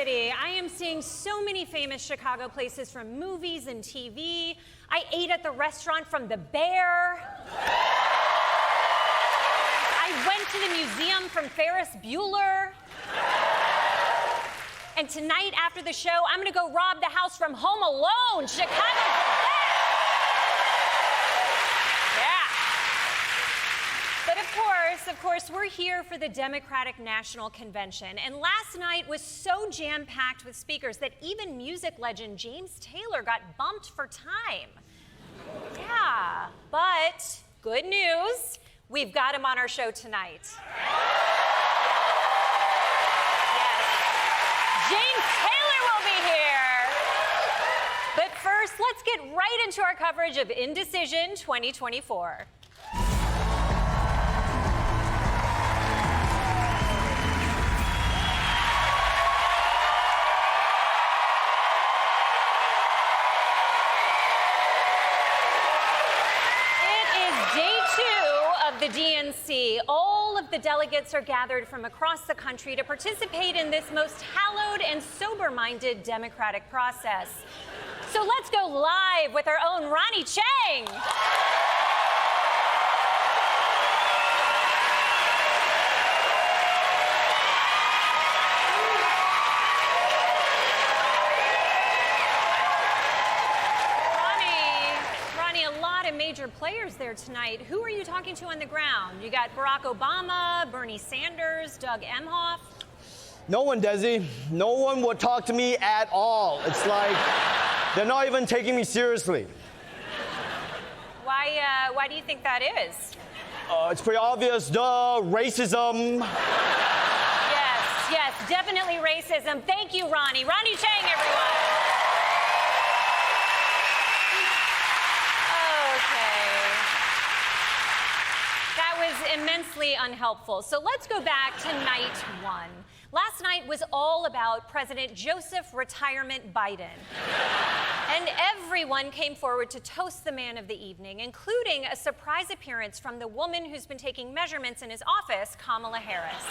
City. I am seeing so many famous Chicago places from movies and TV. I ate at the restaurant from the Bear. I went to the museum from Ferris Bueller. And tonight after the show, I'm gonna go rob the house from Home Alone. Chicago's the best. But of course, we're here for the Democratic National Convention. And last night was so jam-packed with speakers that even music legend James Taylor got bumped for time. Yeah, but good news, we've got him on our show tonight. Yes, James Taylor will be here. But first, let's get right into our coverage of Indecision 2024. The DNC. All of the delegates are gathered from across the country to participate in this most hallowed and sober-minded democratic process. So let's go live with our own Ronny Chieng. Major players there tonight. Who are you talking to on the ground? You got Barack Obama, Bernie Sanders, Doug Emhoff. No one, Desi. No one will talk to me at all. It's like they're not even taking me seriously. Why do you think that is? It's pretty obvious. Duh, racism. Yes, definitely racism. Thank you, Ronny. Ronny Chieng, everyone. Immensely unhelpful. So let's go back to night one. Last night was all about President Joseph Retirement Biden. And everyone came forward to toast the man of the evening, including a surprise appearance from the woman who's been taking measurements in his office, Kamala Harris.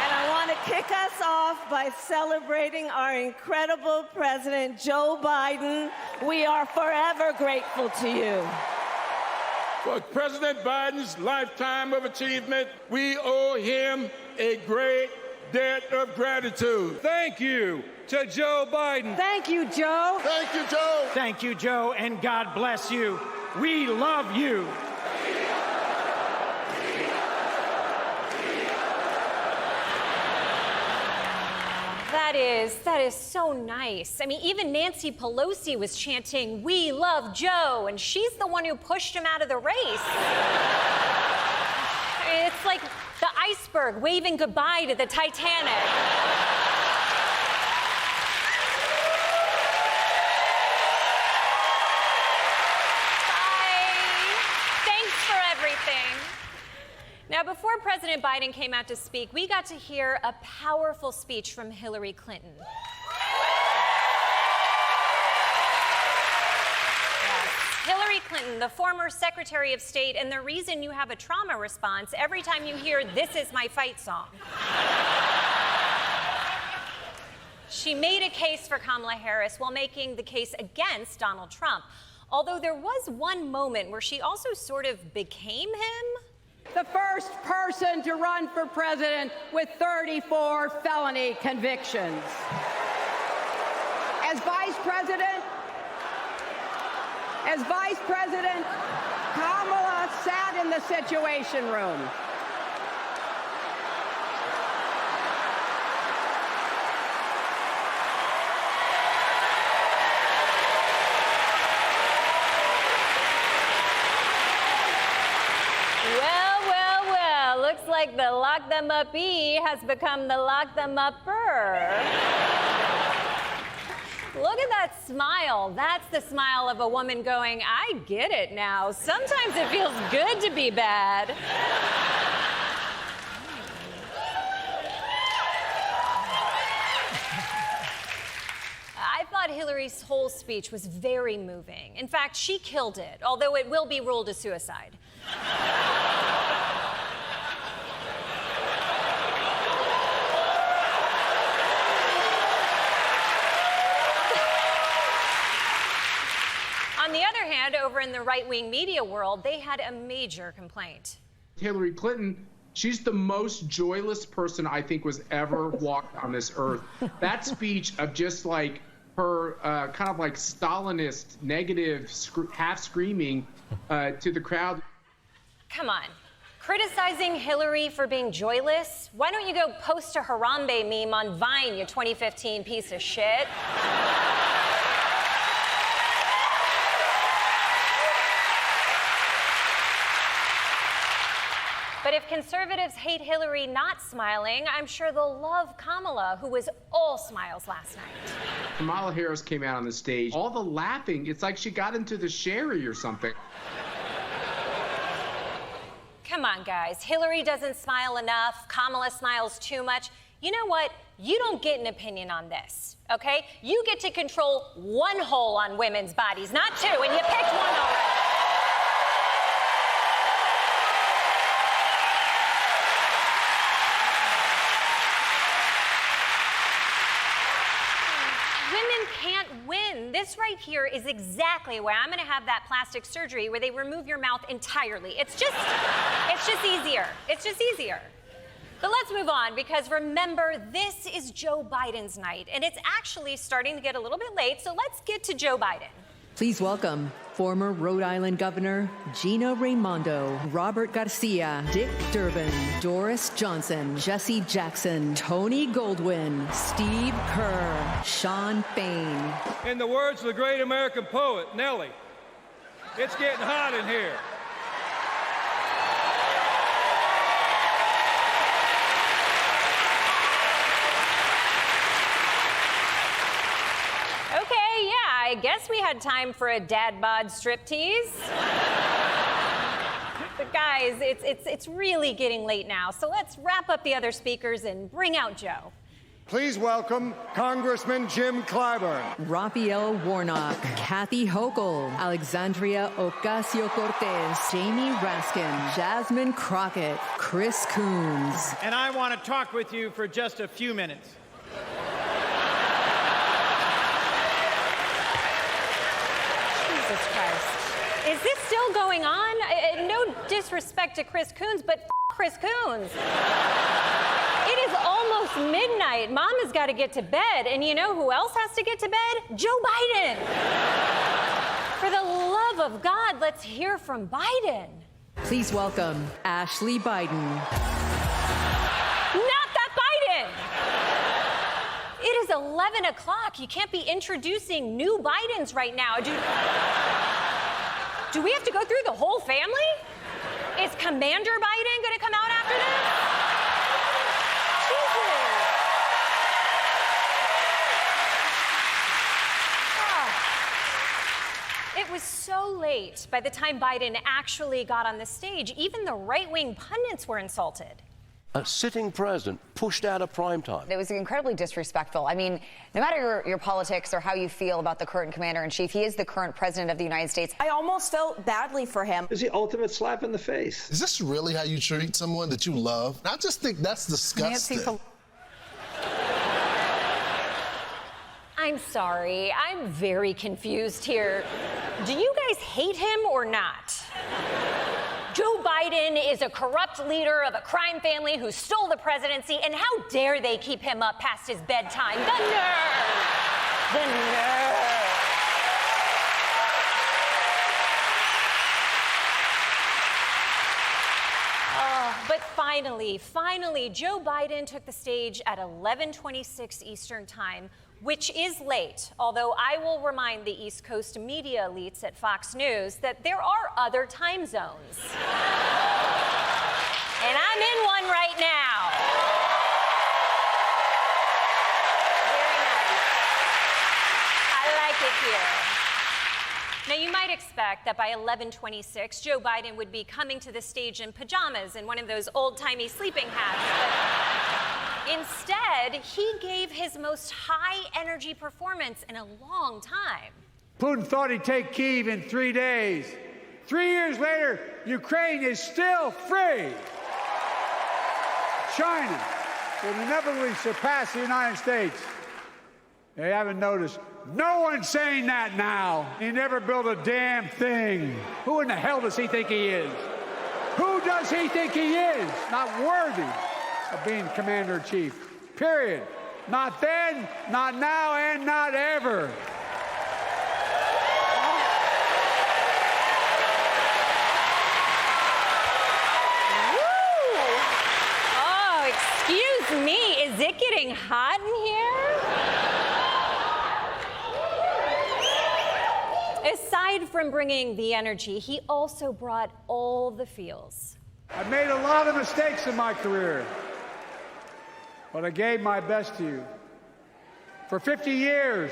And I want to kick us off by celebrating our incredible President Joe Biden. We are forever grateful to you. For President Biden's lifetime of achievement, we owe him a great debt of gratitude. Thank you to Joe Biden. Thank you, Joe. Thank you, Joe. Thank you, Joe, and God bless you. We love you. That is so nice. I mean, even Nancy Pelosi was chanting, "We love Joe," and she's the one who pushed him out of the race. It's like the iceberg waving goodbye to the Titanic. Bye. Thanks for everything. Now, before President Biden came out to speak, we got to hear a powerful speech from Hillary Clinton. Yes. Hillary Clinton, the former Secretary of State, and the reason you have a trauma response every time you hear "This Is My Fight" song. She made a case for Kamala Harris while making the case against Donald Trump. Although there was one moment where she also sort of became him. The first person to run for president with 34 felony convictions. As vice president, Kamala sat in the Situation Room. Looks like the lock them up-y has become the lock them upper. Look at that smile. That's the smile of a woman going, "I get it now. Sometimes it feels good to be bad." I thought Hillary's whole speech was very moving. In fact, she killed it, although it will be ruled a suicide. over in the right-wing media world, they had a major complaint. Hillary Clinton, she's the most joyless person I think was ever walked on this earth. That speech of just like her kind of like Stalinist, negative, half screaming to the crowd. Come on. Criticizing Hillary for being joyless? Why don't you go post a Harambe meme on Vine, you 2015 piece of shit? But if conservatives hate Hillary not smiling, I'm sure they'll love Kamala, who was all smiles last night. Kamala Harris came out on the stage. All the laughing, it's like she got into the sherry or something. Come on, guys. Hillary doesn't smile enough. Kamala smiles too much. You know what? You don't get an opinion on this, okay? You get to control one hole on women's bodies, not two, and you picked one already. This right here is exactly why I'm going to have that plastic surgery where they remove your mouth entirely. It's just easier. It's just easier. But let's move on, because remember, this is Joe Biden's night, and it's actually starting to get a little bit late, so let's get to Joe Biden. Please welcome former Rhode Island Governor Gina Raimondo, Robert Garcia, Dick Durbin, Doris Johnson, Jesse Jackson, Tony Goldwyn, Steve Kerr, Sean Fain. In the words of the great American poet, Nellie, it's getting hot in here. I guess we had time for a dad bod striptease. But guys, it's really getting late now, so let's wrap up the other speakers and bring out Joe. Please welcome Congressman Jim Clyburn. Raphael Warnock, Kathy Hochul, Alexandria Ocasio-Cortez, Jamie Raskin, Jasmine Crockett, Chris Coons. And I want to talk with you for just a few minutes. Jesus Christ. Is this still going on? No disrespect to Chris Coons, but Chris Coons. It is almost midnight. Mama's got to get to bed. And you know who else has to get to bed? Joe Biden. For the love of God, let's hear from Biden. Please welcome Ashley Biden. Not that Biden. It is 11 o'clock. You can't be introducing new Bidens right now. Do we have to go through the whole family? Is Commander Biden going to come out after this? Jesus. Oh. It was so late by the time Biden actually got on the stage, even the right-wing pundits were insulted. A sitting president pushed out of prime time. It was incredibly disrespectful. I mean, no matter your politics or how you feel about the current commander-in-chief, he is the current president of the United States. I almost felt badly for him. It's the ultimate slap in the face. Is this really how you treat someone that you love? I just think that's disgusting. I'm sorry. I'm very confused here. Do you guys hate him or not? Joe Biden is a corrupt leader of a crime family who stole the presidency, and how dare they keep him up past his bedtime? The nerve! The nerve! But finally, Joe Biden took the stage at 11:26 Eastern Time, which is late, although I will remind the East Coast media elites at Fox News that there are other time zones. And I'm in one right now. Very nice. I like it here. Now, you might expect that by 11:26, Joe Biden would be coming to the stage in pajamas and one of those old-timey sleeping hats. But instead, he gave his most high-energy performance in a long time. Putin thought he'd take Kyiv in 3 days. 3 years later, Ukraine is still free. China will inevitably surpass the United States You haven't noticed? No one's saying that now. He never built a damn thing. Who in the hell does he think he is? Who does he think he is? Not worthy of being commander-in-chief. Period. Not then, not now, and not ever. Excuse me, is it getting hot in here? Aside from bringing the energy, he also brought all the feels. I've made a lot of mistakes in my career, but I gave my best to you. For 50 years,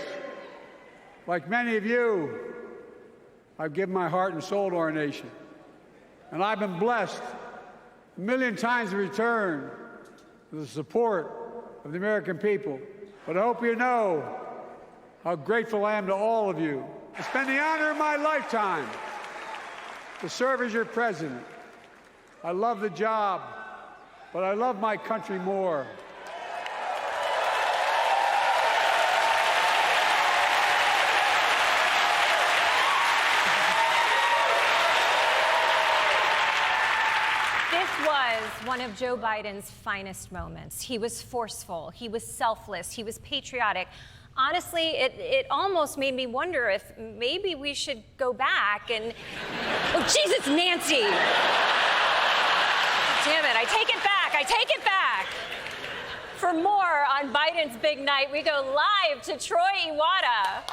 like many of you, I've given my heart and soul to our nation. And I've been blessed a million times in return with the support of the American people. But I hope you know how grateful I am to all of you. It's been the honor of my lifetime to serve as your president. I love the job, but I love my country more. One of Joe Biden's finest moments. He was forceful, he was selfless, he was patriotic. Honestly, it almost made me wonder if maybe we should go back and... Oh, Jesus, Nancy! Damn it, I take it back! For more on Biden's big night, we go live to Troy Iwata.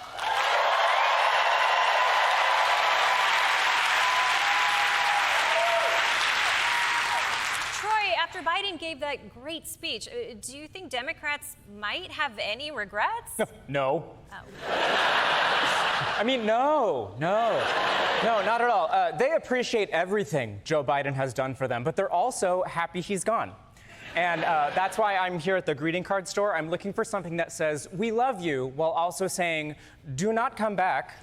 After Biden gave that great speech, do you think Democrats might have any regrets? No. Oh. I mean, no, not at all. They appreciate everything Joe Biden has done for them, but they're also happy he's gone. And that's why I'm here at the greeting card store. I'm looking for something that says, "We love you," while also saying, "Do not come back."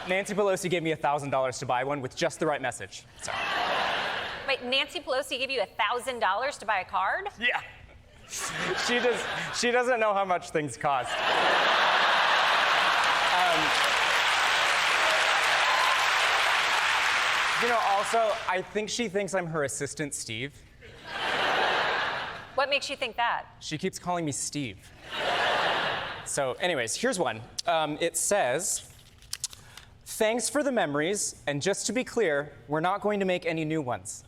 Nancy Pelosi gave me $1,000 to buy one with just the right message. So. Wait, Nancy Pelosi gave you $1,000 to buy a card? Yeah. She doesn't know how much things cost. Also, I think she thinks I'm her assistant, Steve. What makes you think that? She keeps calling me Steve. So, anyways, here's one. It says, "Thanks for the memories, and just to be clear, we're not going to make any new ones."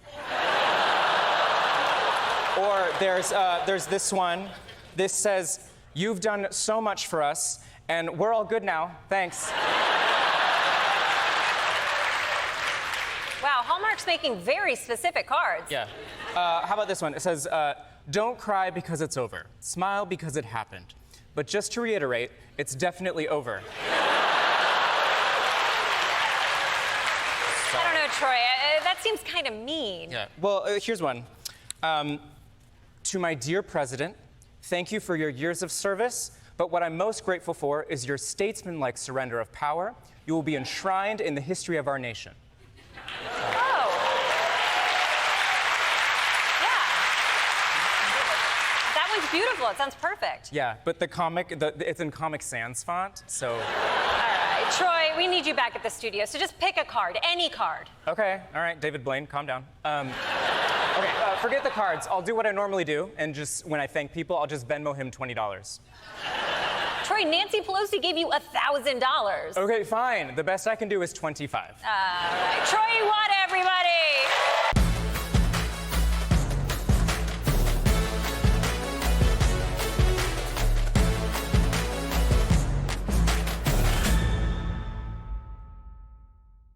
Or there's this one. This says, "You've done so much for us, and we're all good now. Thanks." Wow, Hallmark's making very specific cards. Yeah. How about this one? It says, "Don't cry because it's over. Smile because it happened. But just to reiterate, it's definitely over." I don't know, Troy. That seems kind of mean. Yeah. Well, here's one. To my dear president, thank you for your years of service, but what I'm most grateful for is your statesman-like surrender of power. You will be enshrined in the history of our nation. Oh. Yeah. That one's beautiful. It sounds perfect. Yeah, but it's in Comic Sans font, so... All right, Troy, we need you back at the studio, so just pick a card, any card. Okay, all right, David Blaine, calm down. Okay, forget the cards. I'll do what I normally do, and just when I thank people, I'll just Venmo him $20. Troy, Nancy Pelosi gave you $1,000. Okay, fine. The best I can do is $25. All right, Troy Iwata, everybody.